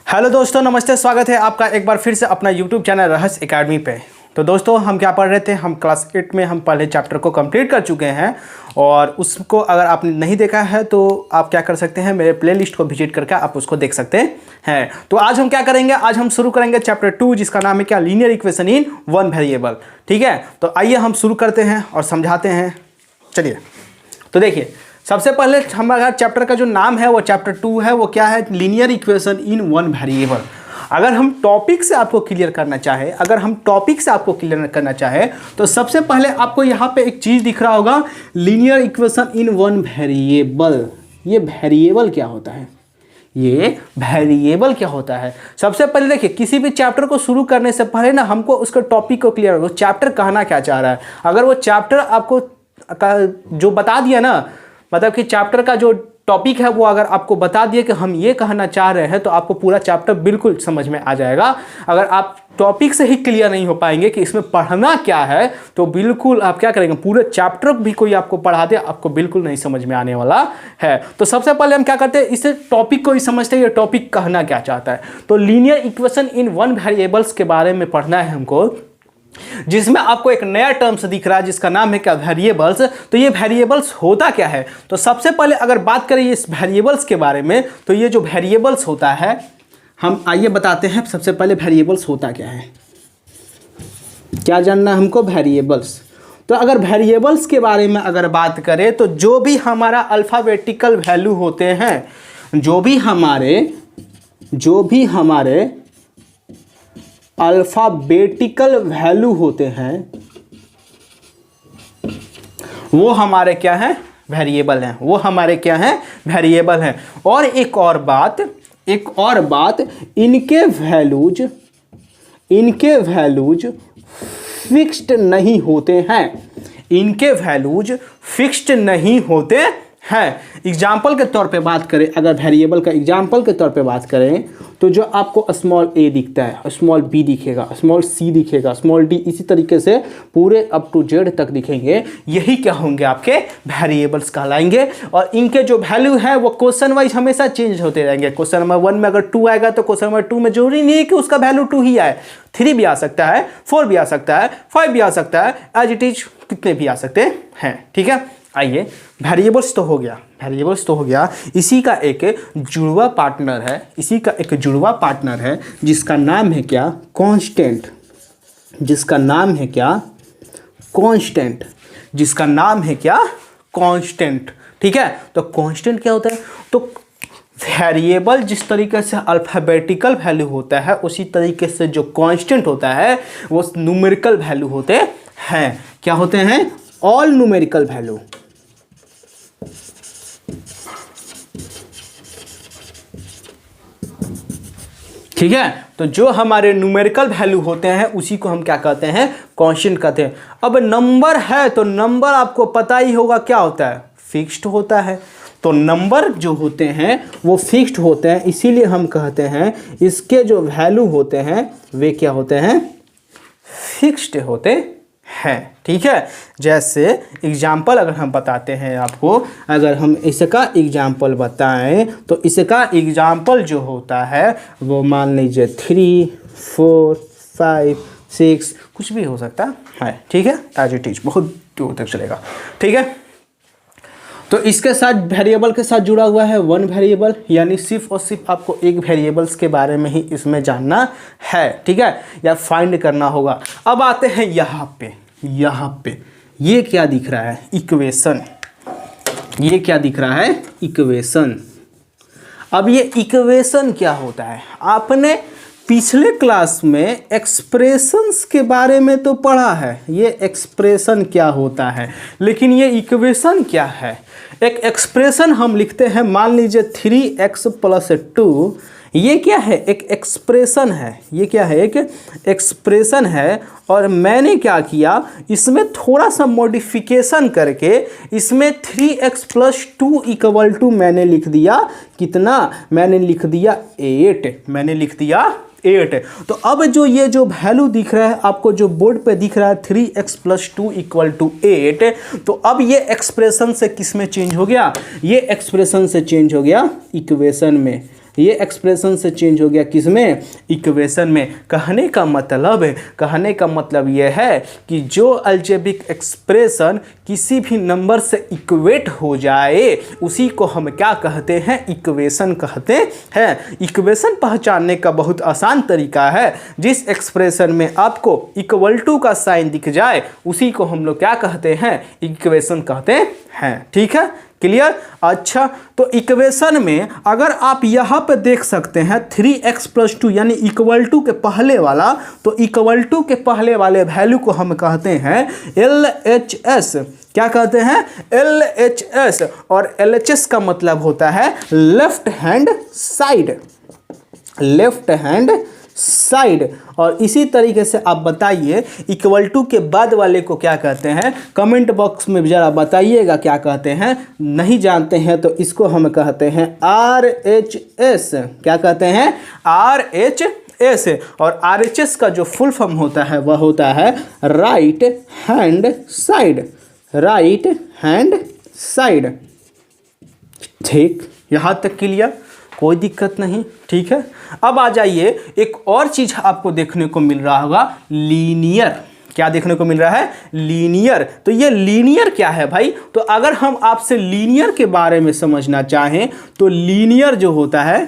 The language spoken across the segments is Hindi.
हेलो दोस्तों, नमस्ते। स्वागत है आपका एक बार फिर से अपना यूट्यूब चैनल रहस्य एकेडमी पे। तो दोस्तों, हम क्या पढ़ रहे थे, हम क्लास 8 में हम पहले चैप्टर को कंप्लीट कर चुके हैं और उसको अगर आपने नहीं देखा है तो आप क्या कर सकते हैं, मेरे प्लेलिस्ट को विजिट करके आप उसको देख सकते हैं। तो आज हम क्या करेंगे, आज हम शुरू करेंगे चैप्टर 2 जिसका नाम है क्या, linear equation in one variable. ठीक है, तो आइए हम शुरू करते हैं और समझाते हैं। चलिए, तो देखिए, सबसे पहले हमारा चैप्टर का जो नाम है वो चैप्टर 2 है, वो क्या है, linear equation in one variable. अगर हम टॉपिक से आपको क्लियर करना चाहे तो सबसे पहले आपको यहाँ पे एक चीज़ दिख रहा होगा, linear equation in one variable. ये वेरिएबल क्या होता है, सबसे पहले देखिए, किसी भी चैप्टर को शुरू करने से पहले ना हमको उसका टॉपिक को क्लियर हो, चैप्टर कहना क्या चाह रहा है। अगर वो चैप्टर आपको जो बता दिया ना, मतलब कि चैप्टर का जो टॉपिक है वो अगर आपको बता दिए कि हम ये कहना चाह रहे हैं, तो आपको पूरा चैप्टर बिल्कुल समझ में आ जाएगा। अगर आप टॉपिक से ही क्लियर नहीं हो पाएंगे कि इसमें पढ़ना क्या है, तो बिल्कुल आप क्या करेंगे, पूरे चैप्टर भी कोई आपको पढ़ा दे, आपको बिल्कुल नहीं समझ में आने वाला है। तो सबसे पहले हम क्या करते हैं, इस टॉपिक को ही समझते हैं, ये टॉपिक कहना क्या चाहता है। तो linear equation in one variables के बारे में पढ़ना है हमको, जिसमें आपको एक नया टर्म्स दिख रहा है जिसका नाम है क्या, वेरिएबल्स। तो ये वेरिएबल्स होता क्या है, तो सबसे पहले अगर बात करें इस वेरिएबल्स के बारे में, तो ये जो वेरिएबल्स होता है, हम आइए बताते हैं। सबसे पहले वेरिएबल्स होता क्या है, क्या जानना है हमको, वेरिएबल्स। तो अगर वेरिएबल्स के बारे में अगर बात करें, तो जो भी हमारा अल्फ़ाबेटिकल वैल्यू होते हैं, जो भी हमारे अल्फ़ाबेटिकल वैल्यू होते हैं, वो हमारे क्या हैं, वेरिएबल हैं। वो हमारे क्या हैं, वेरिएबल हैं। और एक और बात, इनके वैल्यूज फिक्स्ड नहीं होते हैं। इनके वैल्यूज फिक्स्ड नहीं होते हैं। एग्जाम्पल के तौर पे बात करें, अगर वेरिएबल का एग्जाम्पल के तौर पे बात करें, तो जो आपको स्मॉल a दिखता है, स्मॉल b दिखेगा, स्मॉल c दिखेगा, स्मॉल d, इसी तरीके से पूरे अप टू z तक दिखेंगे। यही क्या होंगे, आपके वेरिएबल्स कहलाएंगे। और इनके जो वैल्यू है वो क्वेश्चन वाइज हमेशा चेंज होते रहेंगे। क्वेश्चन नंबर 1 में अगर 2 आएगा तो क्वेश्चन नंबर 2 में जरूरी नहीं है कि उसका वैल्यू 2 ही आए, 3 भी आ सकता है, 4 भी आ सकता है, 5 भी आ सकता है, एज इट इज कितने भी आ सकते हैं। ठीक है, आइए, वेरिएबल्स तो हो गया। इसी का एक जुड़वा पार्टनर है, जिसका नाम है क्या, कांस्टेंट। जिसका नाम है क्या, कांस्टेंट। ठीक है, तो कांस्टेंट क्या होता है, तो वेरिएबल जिस तरीके से अल्फ़ाबेटिकल वैल्यू होता है, उसी तरीके से जो कांस्टेंट होता है वो न्यूमेरिकल वैल्यू होते हैं। क्या होते हैं, ऑल न्यूमेरिकल वैल्यू। ठीक है, तो जो हमारे न्यूमेरिकल वैल्यू होते हैं उसी को हम क्या कहते हैं, कांस्टेंट कहते हैं। अब नंबर है, तो नंबर आपको पता ही होगा क्या होता है, फिक्स्ड होता है। तो नंबर जो होते हैं वो फिक्स्ड होते हैं, इसीलिए हम कहते हैं इसके जो वैल्यू होते हैं वे क्या होते हैं, फिक्स्ड होते हैं। ठीक है, जैसे एग्जाम्पल अगर हम बताते हैं आपको, अगर हम इसका एग्जाम्पल बताएं, तो इसका एग्जाम्पल जो होता है वो मान लीजिए 3, 4, 5, 6 कुछ भी हो सकता है। ठीक है, एज इट इज, बहुत दूर तक चलेगा। ठीक है, तो इसके साथ वेरिएबल के साथ जुड़ा हुआ है वन वेरिएबल, यानी सिर्फ और सिर्फ आपको एक वेरिएबल्स के बारे में ही इसमें जानना है। ठीक है, या फाइंड करना होगा। अब आते हैं यहाँ पे ये क्या दिख रहा है, इक्वेशन। ये क्या दिख रहा है, इक्वेशन। अब ये इक्वेशन क्या होता है, आपने पिछले क्लास में एक्सप्रेशंस के बारे में तो पढ़ा है, ये एक्सप्रेशन क्या होता है, लेकिन ये इक्वेशन क्या है। एक एक्सप्रेशन हम लिखते हैं, मान लीजिए 3x + 2, ये क्या है, एक एक्सप्रेशन है। ये क्या है, एक एक्सप्रेशन है। और मैंने क्या किया, इसमें थोड़ा सा मॉडिफिकेशन करके इसमें 3x + 2 = मैंने लिख दिया कितना, मैंने लिख दिया 8। तो अब जो ये जो वैल्यू दिख रहा है आपको, जो बोर्ड पे दिख रहा है 3x + 2 = 8, तो अब ये एक्सप्रेशन से किस में चेंज हो गया, ये एक्सप्रेशन से चेंज हो गया इक्वेशन में। ये एक्सप्रेशन से चेंज हो गया किसमें, इक्वेशन में। कहने का मतलब ये है कि जो अलजेब्रिक एक्सप्रेशन किसी भी नंबर से इक्वेट हो जाए उसी को हम क्या कहते हैं, इक्वेशन कहते हैं। इक्वेशन पहचानने का बहुत आसान तरीका है, जिस एक्सप्रेशन में आपको इक्वल टू का साइन दिख जाए उसी को हम लोग क्या कहते हैं, इक्वेशन कहते हैं। ठीक है, क्लियर। अच्छा, तो इक्वेशन में अगर आप यहाँ पे देख सकते हैं 3x + 2 यानी इक्वल टू के पहले वाला, तो इक्वल टू के पहले वाले वैल्यू को हम कहते हैं LHS। क्या कहते हैं, LHS। और LHS का मतलब होता है लेफ्ट हैंड साइड। और इसी तरीके से आप बताइए इक्वल टू के बाद वाले को क्या कहते हैं, कमेंट बॉक्स में ज़रा बताइएगा क्या कहते हैं। नहीं जानते हैं तो इसको हम कहते हैं RHS। क्या कहते हैं, RHS। और RHS का जो फुल फॉर्म होता है वह होता है राइट हैंड साइड। ठीक, यहाँ तक क्लियर, कोई दिक्कत नहीं। ठीक है, अब आ जाइए, एक और चीज़ आपको देखने को मिल रहा होगा, लीनियर। क्या देखने को मिल रहा है, लीनियर। तो ये लीनियर क्या है भाई, तो अगर हम आपसे लीनियर के बारे में समझना चाहें तो लीनियर जो होता है,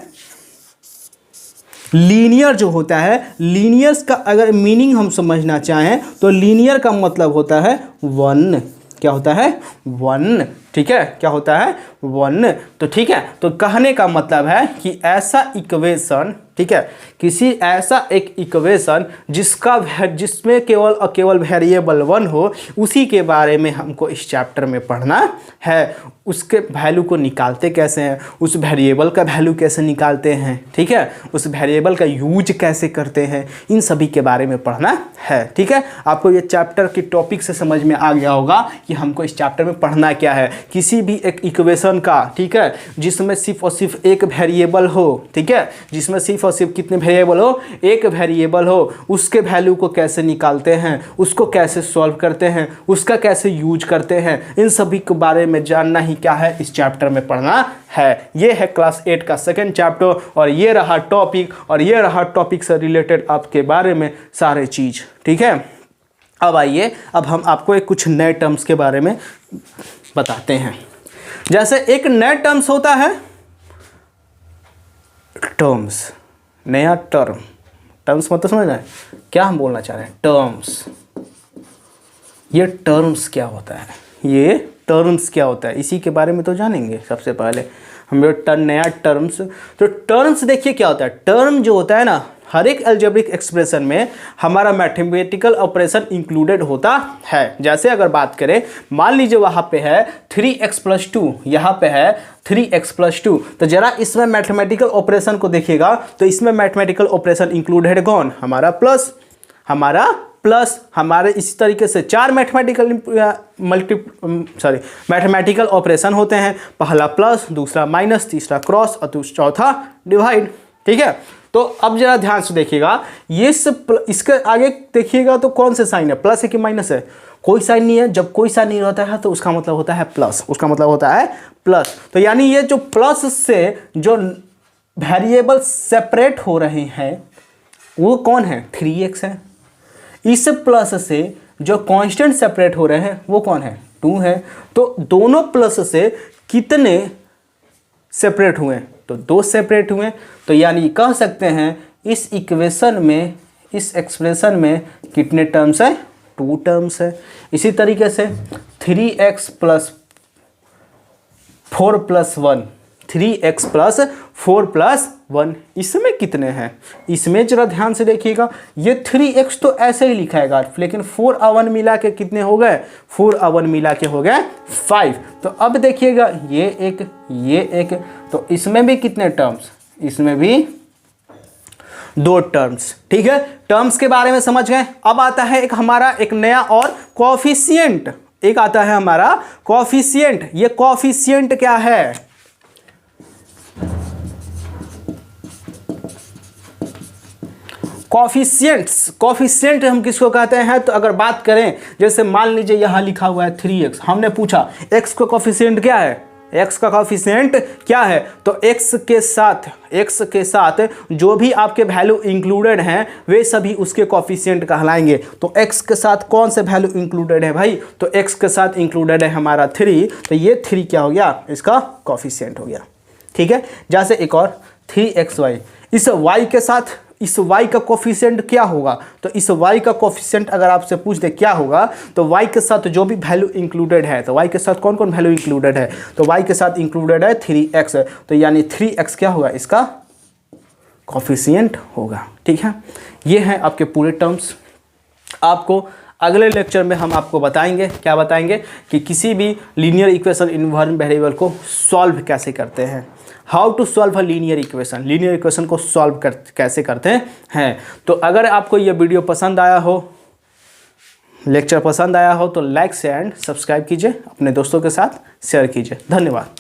लीनियर्स का अगर मीनिंग हम समझना चाहें तो लीनियर का मतलब होता है वन। क्या होता है, वन। ठीक है, क्या होता है, वन। तो ठीक है, तो कहने का मतलब है कि ऐसा इक्वेशन, ठीक है, किसी ऐसा एक इक्वेशन जिसमें केवल वेरिएबल वन हो, उसी के बारे में हमको इस चैप्टर में पढ़ना है। उसके वैल्यू को निकालते कैसे हैं, उस वेरिएबल का वैल्यू कैसे निकालते हैं, ठीक है, उस वेरिएबल का यूज कैसे करते हैं, इन सभी के बारे में पढ़ना है। ठीक है, आपको ये चैप्टर की टॉपिक से समझ में आ गया होगा कि हमको इस चैप्टर में पढ़ना क्या है। किसी भी एक इक्वेशन का, ठीक है, जिसमें सिर्फ और सिर्फ एक वेरिएबल हो, ठीक है, जिसमें सिर्फ और सिर्फ कितने वेरिएबल हो, एक वेरिएबल हो, उसके वैल्यू को कैसे निकालते हैं, उसको कैसे सॉल्व करते हैं, उसका कैसे यूज करते हैं, इन सभी के बारे में जानना ही क्या है, इस चैप्टर में पढ़ना है। ये है क्लास 8 का सेकंड चैप्टर, और ये रहा टॉपिक, और ये रहा टॉपिक से रिलेटेड आपके बारे में सारे चीज़। ठीक है, अब आइए, अब हम आपको एक कुछ नए टर्म्स के बारे में बताते हैं। जैसे एक नया टर्म्स होता है, टर्म्स, नया टर्म्स मतलब समझना है क्या हम बोलना चाह रहे हैं, टर्म्स। ये टर्म्स क्या होता है, इसी के बारे में तो जानेंगे। सबसे पहले हम लोग नया टर्म्स, तो टर्म्स देखिए क्या होता है। टर्म जो होता है ना, हर एक अलजेब्रिक एक्सप्रेशन में हमारा मैथमेटिकल ऑपरेशन इंक्लूडेड होता है। जैसे अगर बात करें, मान लीजिए वहाँ पे है 3x + 2, यहाँ पे है 3x + 2, तो जरा इसमें मैथमेटिकल ऑपरेशन को देखिएगा, तो इसमें मैथमेटिकल ऑपरेशन इंक्लूडेड कौन, हमारे इसी तरीके से 4 मैथमेटिकल ऑपरेशन होते हैं। पहला प्लस, दूसरा माइनस, तीसरा क्रॉस और चौथा डिवाइड। ठीक है, तो अब जरा ध्यान से देखिएगा, ये सब इसके आगे देखिएगा तो कौन से साइन है, प्लस है कि माइनस है, कोई साइन नहीं है। जब कोई साइन नहीं होता है तो उसका मतलब होता है प्लस, तो यानी ये जो प्लस से जो वेरिएबल सेपरेट हो रहे हैं वो कौन है, 3x है। इस प्लस से जो कांस्टेंट सेपरेट हो रहे हैं वो कौन है, 2 है। तो दोनों प्लस से कितने सेपरेट हुए, तो 2 सेपरेट हुए। तो यानी कह सकते हैं इस इक्वेशन में, इस एक्सप्रेशन में कितने टर्म्स है, 2 टर्म्स है। इसी तरीके से 3x + 4 + 1, 3x + 4 + 1, इसमें कितने हैं, इसमें जरा ध्यान से देखिएगा। ये 3x तो ऐसे ही लिखाएगा, लेकिन 4 और 1 मिला के कितने हो गए, 4 और 1 मिला के हो गए 5। तो अब देखिएगा ये एक, तो इसमें भी कितने टर्म्स, इसमें भी 2 टर्म्स। ठीक है, टर्म्स के बारे में समझ गए। अब आता है एक हमारा एक नया और कोएफिशिएंट, एक आता है हमारा कोएफिशिएंट। ये कोएफिशिएंट क्या है, कोएफिशिएंट हम किसको कहते हैं, तो अगर बात करें, जैसे मान लीजिए यहाँ लिखा हुआ है 3x, हमने पूछा x का कोएफिशिएंट क्या है, x का कोफिशिएंट क्या है, तो x के साथ जो भी आपके वैल्यू इंक्लूडेड हैं वे सभी उसके कोफिशिएंट कहलाएंगे। तो x के साथ कौन से वैल्यू इंक्लूडेड है भाई, तो x के साथ इंक्लूडेड है हमारा 3, तो ये 3 क्या हो गया, इसका कोफिशिएंट हो गया। ठीक है, जैसे एक और 3xy, इस y के साथ इस y का कोफिशिएंट क्या होगा, तो इस y का कोफिशिएंट अगर आपसे पूछ दे क्या होगा, तो y के साथ जो भी वैल्यू इंक्लूडेड है, तो y के साथ कौन कौन वैल्यू इंक्लूडेड है, तो y के साथ इंक्लूडेड है 3x, तो यानी 3x क्या होगा, इसका कोफिशिएंट होगा। ठीक है, ये हैं आपके पूरे टर्म्स। आपको अगले लेक्चर में हम आपको बताएंगे, क्या बताएंगे कि किसी भी लीनियर इक्वेशन इनवैरिएंट वेरिएबल को सॉल्व कैसे करते हैं, how to solve a linear equation को सॉल्व कैसे करते हैं। तो अगर आपको ये वीडियो पसंद आया हो, लेक्चर पसंद आया हो, तो लाइक एंड सब्सक्राइब कीजिए, अपने दोस्तों के साथ शेयर कीजिए। धन्यवाद।